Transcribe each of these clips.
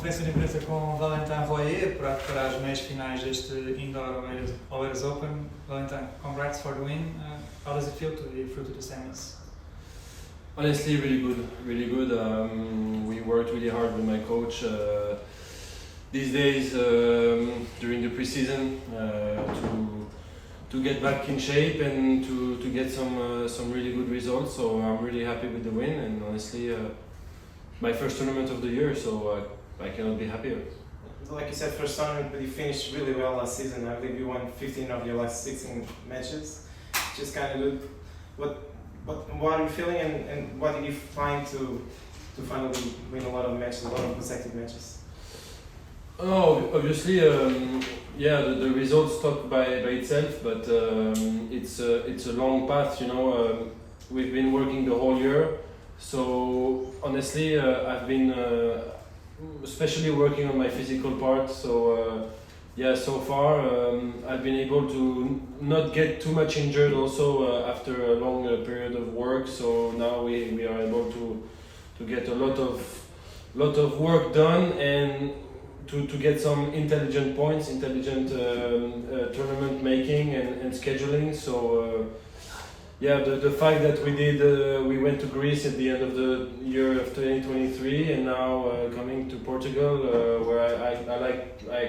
conferência de imprensa com Valentin para as meias finais deste Indoor Oeiras Open. Valentin, congrats for the win. How does it feel to be through to the semis? Honestly, really good, really good. We worked really hard with my coach these days during the preseason to get back in shape and to get some really good results. So I'm really happy with the win, and honestly, my first tournament of the year, so I cannot be happier. Like you said, first tournament, but you finished really well last season. I believe you won 15 of your last 16 matches, which is kind of good. What are you feeling, and what did you find to finally win a lot of matches, a lot of consecutive matches? Oh, obviously, the results talk by itself, but it's a long path, you know. We've been working the whole year, so honestly, I've been especially working on my physical part. So so far I've been able to not get too much injured. Also after a long period of work, so now we are able to get a lot of work done and to get some intelligent points, tournament making and scheduling. So the fact that we went to Greece at the end of the year of 2023, and now coming to Portugal, where I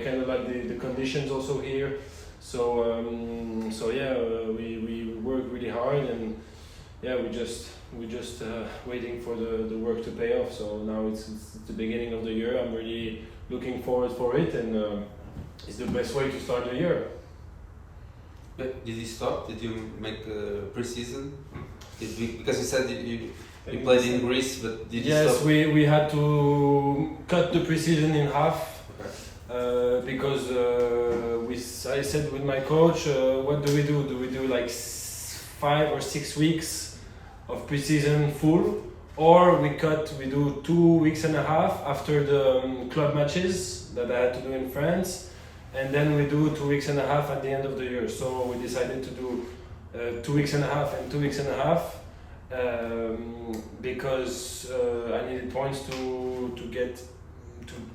kind of like the conditions also here. So we work really hard, and we just waiting for the work to pay off. So now it's the beginning of the year. I'm really looking forward for it, and it's the best way to start the year. But did you stop? Did you make pre-season? Because you said you played in Greece, but did you stop? Yes, we had to cut the pre-season in half. Okay. Because I said with my coach, what do we do? Do we do like 5 or 6 weeks of pre-season full, or we do 2 weeks and a half after the club matches that I had to do in France, and then we do 2 weeks and a half at the end of the year. So we decided to do 2 weeks and a half and 2 weeks and a half because I needed points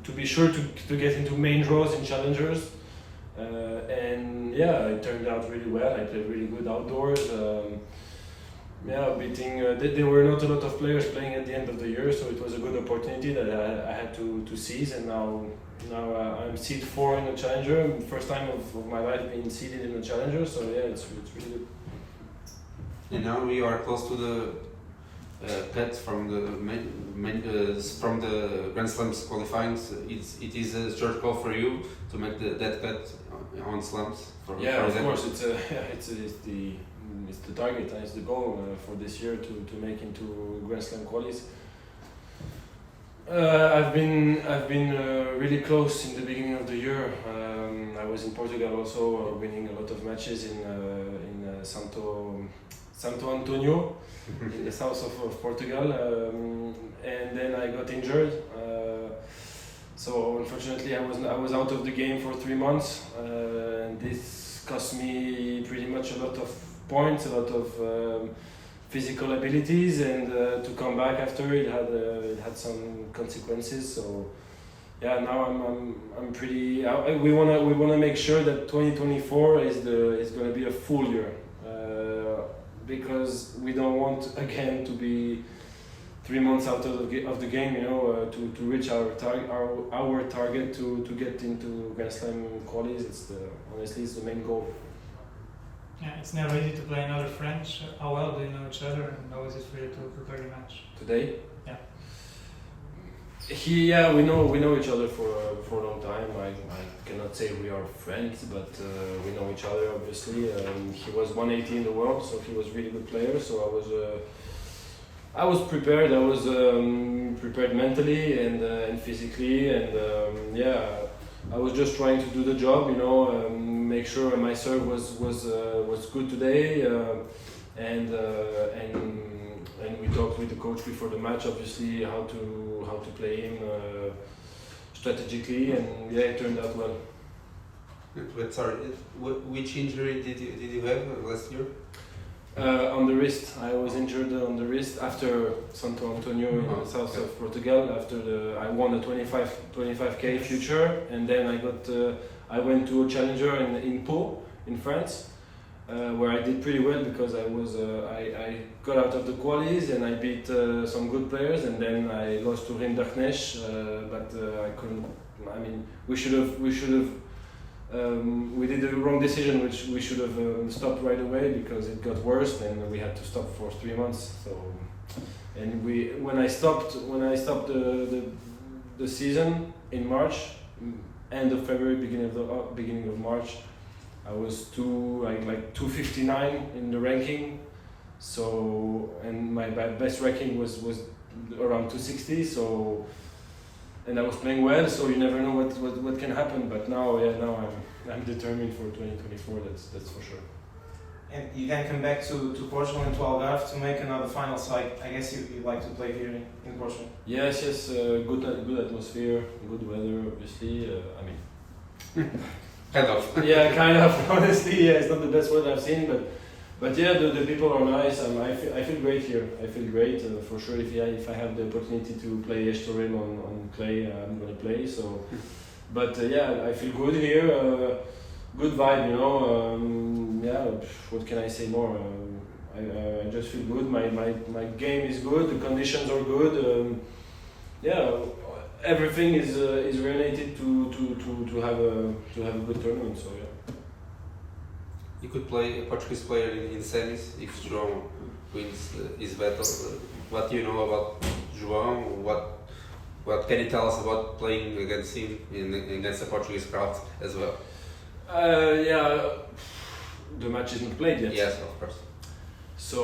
to be sure to get into main draws in challengers, and it turned out really well. I played really good outdoors. Beating there were not a lot of players playing at the end of the year, so it was a good opportunity that I had to seize. And now I'm seed 4 in a challenger. First time of my life being seeded in a challenger. So it's really good. And now we are close to the cut from the from the Grand Slams qualifying. So it is a short call for you to make that cut on slams. Of course, it's the target, it's the goal for this year to make into Grand Slam qualies. I've been really close in the beginning of the year. I was in Portugal also, winning a lot of matches in Santo Antonio, in the south of Portugal, and then I got injured. So unfortunately, I was out of the game for 3 months, and this cost me pretty much a lot of points, a lot of physical abilities, and to come back after it had some consequences. So now I'm pretty. We wanna make sure that 2024 is gonna be a full year, because we don't want again to be 3 months out of the game, you know, to reach our target to get into Grand Slam qualies. Honestly it's the main goal. Yeah, it's never easy to play another French. How well do you know each other, and how is it for you to prepare the match? Today? Yeah. We know each other for a long time. I cannot say we are friends, but we know each other obviously. He was 180 in the world, so he was a really good player. So I was prepared. I was prepared mentally and physically, and I was just trying to do the job, you know, make sure my serve was good today, and we talked with the coach before the match, obviously how to play him strategically, and it turned out well. But sorry, which injury did you have last year? On the wrist. I was injured on the wrist after Santo Antonio in the south of Portugal. I won the 25k future, and then I went to a challenger in Pau in France, where I did pretty well because I got out of the qualies and I beat some good players, and then I lost to Rinderknecht, but I couldn't. I mean, we should have. We did the wrong decision, which we should have stopped right away because it got worse, and we had to stop for 3 months. So, and when I stopped the season in March, end of February, beginning of March, I was like 259 in the ranking. So, and my best ranking was around 260. So. And I was playing well, so you never know what can happen. But now I'm determined for 2024. That's for sure. And you then come back to Portugal and to Algarve to make another final. So I guess you like to play here in Portugal. Yes. Good atmosphere, good weather. Obviously, I mean. Kind of. Yeah, kind of. Honestly, yeah, it's not the best weather I've seen, but yeah, the people are nice. I feel great here. I feel great for sure. If I have the opportunity to play Estoril on clay, I'm gonna play. So, but yeah, I feel good here. Good vibe, you know. Yeah, what can I say more? I just feel good. My game is good. The conditions are good. Yeah, everything is related to have a good tournament. So yeah. You could play a Portuguese player in semis if João wins his battle. What do you know about João? What can you tell us about playing against him against a Portuguese crowd as well? Yeah, the match isn't played yet. Yes, of course. So,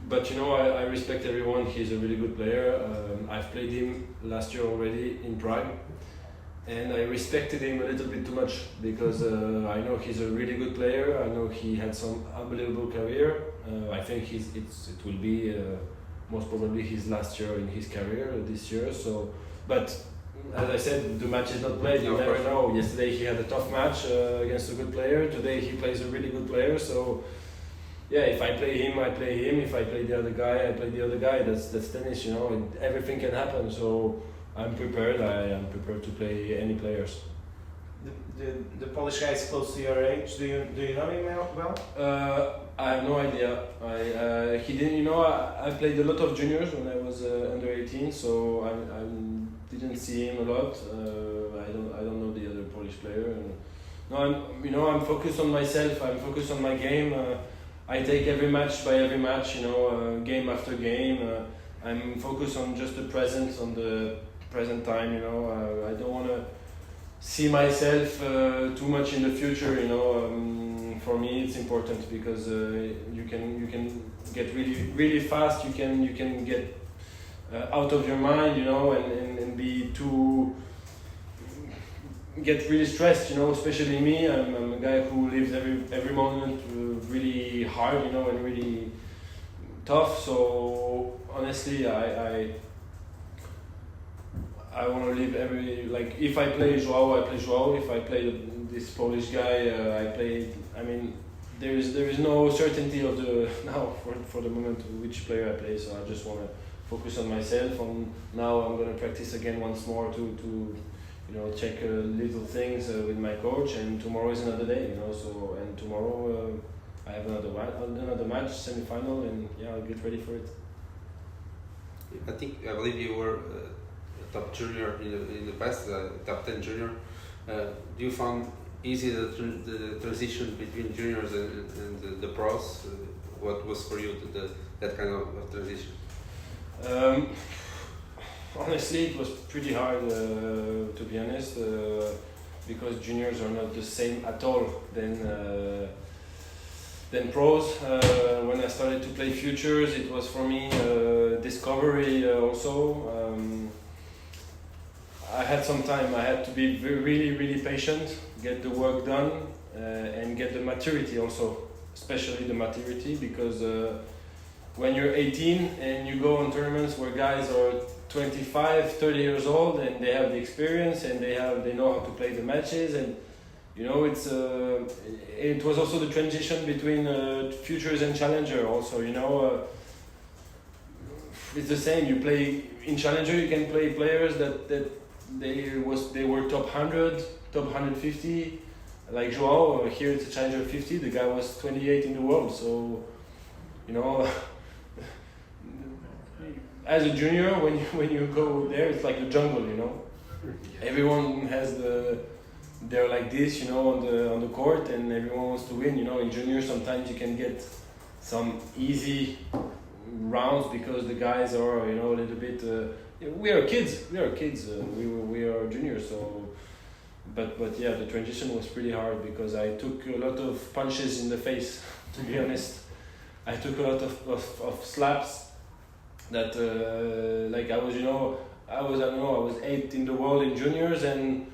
but you know, I respect everyone. He's a really good player. I've played him last year already in Prague. And I respected him a little bit too much because I know he's a really good player. I know he had some unbelievable career. I think it will be most probably his last year in his career this year. So, but as I said, the match is not played. You never know. Yesterday he had a tough match against a good player. Today he plays a really good player. So, yeah, if I play him, I play him. If I play the other guy, I play the other guy. That's tennis, you know. And everything can happen. So. I'm prepared. I am prepared to play any players. The Polish guy is close to your age. Do you know him well? I have no idea. He didn't. You know, I played a lot of juniors when I was under 18, so I didn't see him a lot. I don't know the other Polish player. No, I'm focused on myself. I'm focused on my game. I take every match by every match. You know, game after game. I'm focused on just the present, on the present time, you know. I don't want to see myself too much in the future, you know. For me, it's important because you can get really fast. You can get out of your mind, you know, and be too get really stressed, you know. Especially me, I'm a guy who lives every moment really hard, you know, and really tough. So honestly, I want to live if I play João, I play João. If I play this Polish guy, I play. I mean, there is no certainty of now for the moment which player I play. So I just want to focus on myself. Now I'm gonna practice again once more to check little things with my coach. And tomorrow is another day, you know. So and tomorrow I have another match, semi-final, and yeah, I'll get ready for it. I believe you were top junior in the past, top 10 junior. Do you find easy the transition between juniors and the pros? What was for you that kind of transition? Honestly, it was pretty hard to be honest, because juniors are not the same at all than pros. When I started to play futures, it was for me discovery also. I had some time. I had to be really patient, get the work done, and get the maturity also, especially the maturity, because when you're 18 and you go on tournaments where guys are 25, 30 years old and they have the experience and they know how to play the matches, and You know, it was also the transition between futures and challenger. Also, you know, it's the same. You play in challenger, you can play players that they were top 100, top 150. Like Joao, here it's a challenger 50. The guy was 28 in the world. So, you know, as a junior, when you go there, it's like the jungle. You know, everyone has they're like this, you know, on the court, and everyone wants to win. You know, in junior sometimes you can get some easy rounds because the guys are, you know, a little bit. We are kids. We are juniors. So, but yeah, the transition was pretty hard because I took a lot of punches in the face. To be honest, I took a lot of slaps. That like I was, you know, I was 8th in the world in juniors, and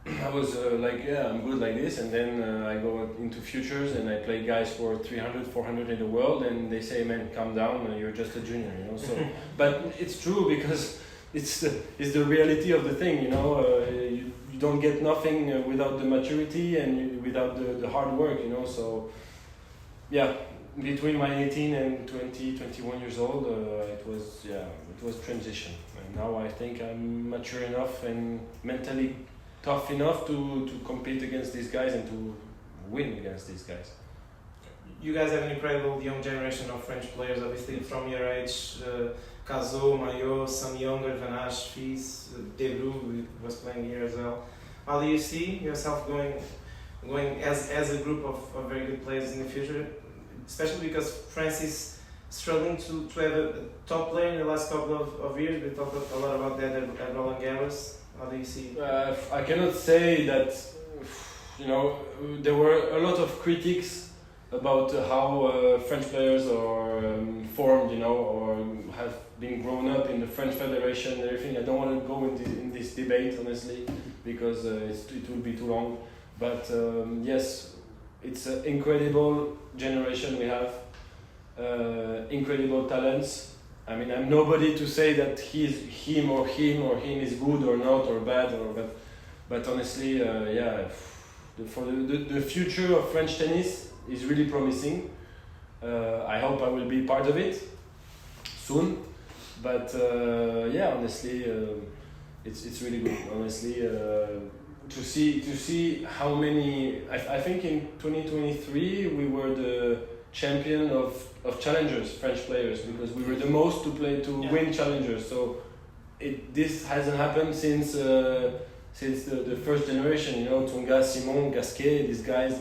I was like, yeah, I'm good like this, and then I go into futures and I play guys for 300, 400 in the world, and they say, man, calm down, you're just a junior, you know. So, but it's true because it's the reality of the thing, you know. You don't get nothing without the maturity and without the hard work, you know. So, yeah, between my 18 and 20, 21 years old, it was transition, and now I think I'm mature enough and mentally tough enough to compete against these guys and to win against these guys. You guys have an incredible young generation of French players, obviously from your age. Cazot, Maillot, some younger, Van Asch, Fils, Debru, who was playing here as well. How do you see yourself going as a group of very good players in the future? Especially because France is struggling to have a top player in the last couple of years. We talked a lot about that at Roland Garros. How do you see? I cannot say that, you know, there were a lot of critics about how French players are formed, you know, or have been grown up in the French Federation and everything. I don't want to go in this debate, honestly, because it will be too long. But yes, it's an incredible generation we have, incredible talents. I mean, I'm nobody to say that him is good or not or bad, but honestly, yeah, for the future of French tennis is really promising. I hope I will be part of it soon, but yeah, honestly, it's really good. Honestly, to see how many. I think in 2023 we were the champion of challengers, French players, because we were the most to win challengers. So this hasn't happened since the first generation, you know, Tsonga, Simon, Gasquet, these guys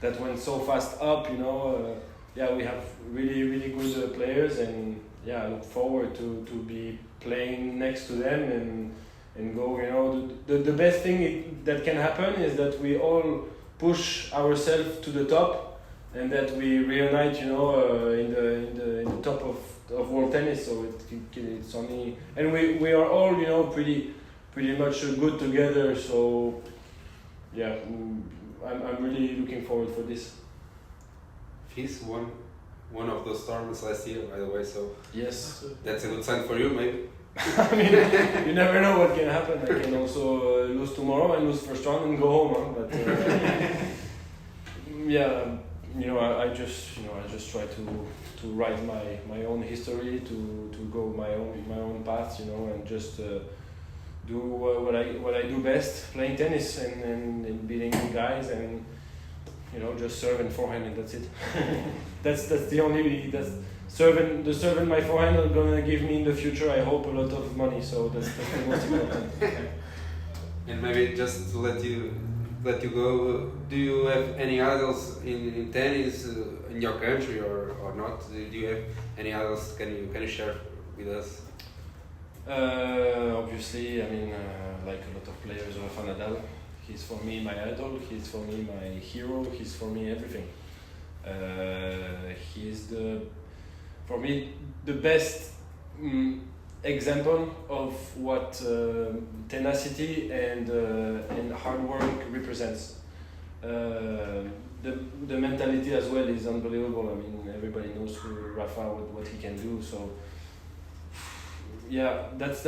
that went so fast up, you know. Yeah, we have really good players, and yeah, I look forward to be playing next to them and go, you know. The best thing that can happen is that we all push ourselves to the top, and that we reunite, you know, in the top of world tennis. So it's only, and we are all, you know, pretty much good together. So yeah, I'm really looking forward for this. He's one of those tournaments last year, by the way. So yes, that's a good sign for you, maybe. I mean, you never know what can happen. I can also lose tomorrow and lose first round and go home. Huh? But yeah. You know, I just try to write my own history, to go my own path, you know, and just do what I do best, playing tennis and beating guys, and you know, just serve and forehand, and that's it. that's the only the serve and my forehand are gonna give me in the future, I hope, a lot of money. So that's the most important. And maybe just to let you go, do you have any idols in tennis in your country or not? Do you have any idols? Can you share with us? Obviously, I mean, like a lot of players, Rafa Nadal. He's for me my idol. He's for me my hero. He's for me everything. He's for me the best example of what tenacity and hard work represents. The mentality as well is unbelievable. I mean, everybody knows who Rafa, what he can do. So yeah, that's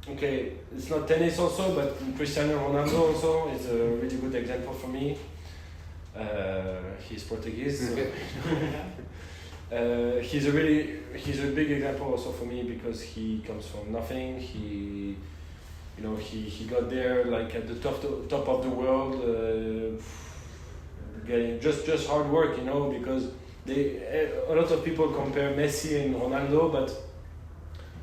okay, it's not tennis also, but Cristiano Ronaldo also is a really good example for me. He's Portuguese. So he's a big example also for me because he comes from nothing. He got there like at the top of the world, getting just hard work, because a lot of people compare Messi and Ronaldo, but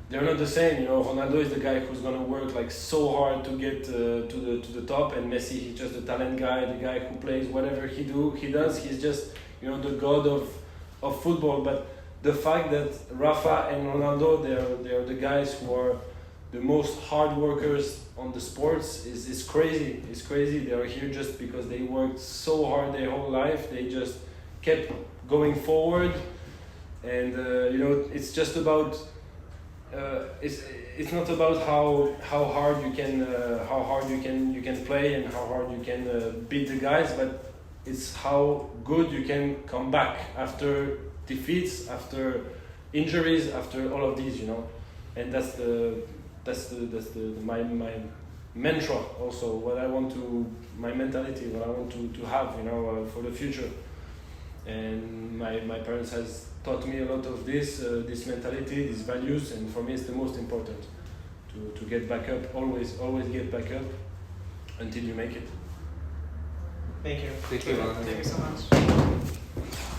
they're not the same. Ronaldo is the guy who's gonna work like so hard to get to the top, and Messi, he's just a talent guy, the guy who plays whatever he does. He's just the god of football. But the fact that Rafa and Ronaldo, they're the guys who are the most hard workers on the sports is crazy. It's crazy. They are here just because they worked so hard their whole life. They just kept going forward, and it's just about. It's not about how hard you can play and how hard you can beat the guys, but it's how good you can come back after defeats, after injuries, after all of these, and that's my mantra also. My mentality, what I want to have, for the future. And my parents has taught me a lot of this mentality, these values, and for me it's the most important to get back up, always get back up until you make it. Thank you. Thank you. Thank you so much.